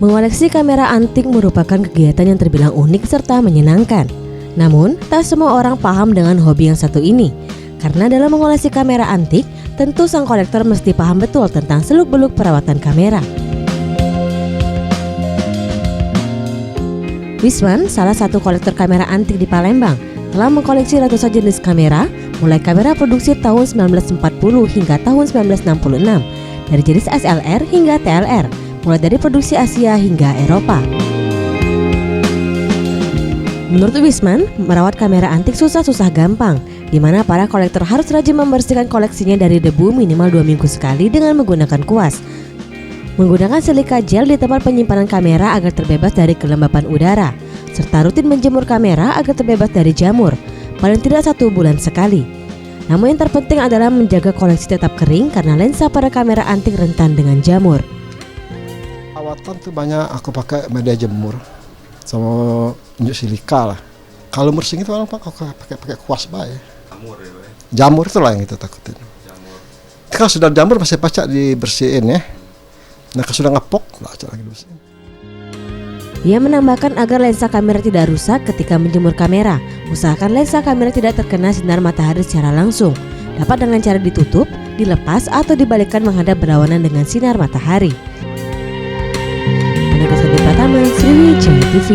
Mengoleksi kamera antik merupakan kegiatan yang terbilang unik serta menyenangkan. Namun, tak semua orang paham dengan hobi yang satu ini. Karena dalam mengoleksi kamera antik, tentu sang kolektor mesti paham betul tentang seluk-beluk perawatan kamera. Wisman, salah satu kolektor kamera antik di Palembang, telah mengkoleksi ratusan jenis kamera, mulai kamera produksi tahun 1940 hingga tahun 1966, dari jenis SLR hingga TLR, mulai dari produksi Asia hingga Eropa. Menurut Wisman, merawat kamera antik susah-susah gampang, di mana para kolektor harus rajin membersihkan koleksinya dari debu minimal 2 minggu sekali dengan menggunakan kuas. Menggunakan silika gel di tempat penyimpanan kamera agar terbebas dari kelembapan udara, serta rutin menjemur kamera agar terbebas dari jamur, paling tidak 1 bulan sekali. Namun yang terpenting adalah menjaga koleksi tetap kering karena lensa pada kamera antik rentan dengan jamur. Perawatan tuh banyak aku pakai media jemur sama minyak silika lah. Kalau bersih itu orang pakai kuas baik. Jamur itulah yang kita takutin. Kalau sudah jamur masih pacak dibersihin ya. Nah kalau sudah ngepok nggak lagi dibersihin. Ia menambahkan agar lensa kamera tidak rusak ketika menjemur kamera. Usahakan lensa kamera tidak terkena sinar matahari secara langsung. Dapat dengan cara ditutup, dilepas atau dibalikkan menghadap berlawanan dengan sinar matahari. Pratama, Sriwijaya TV.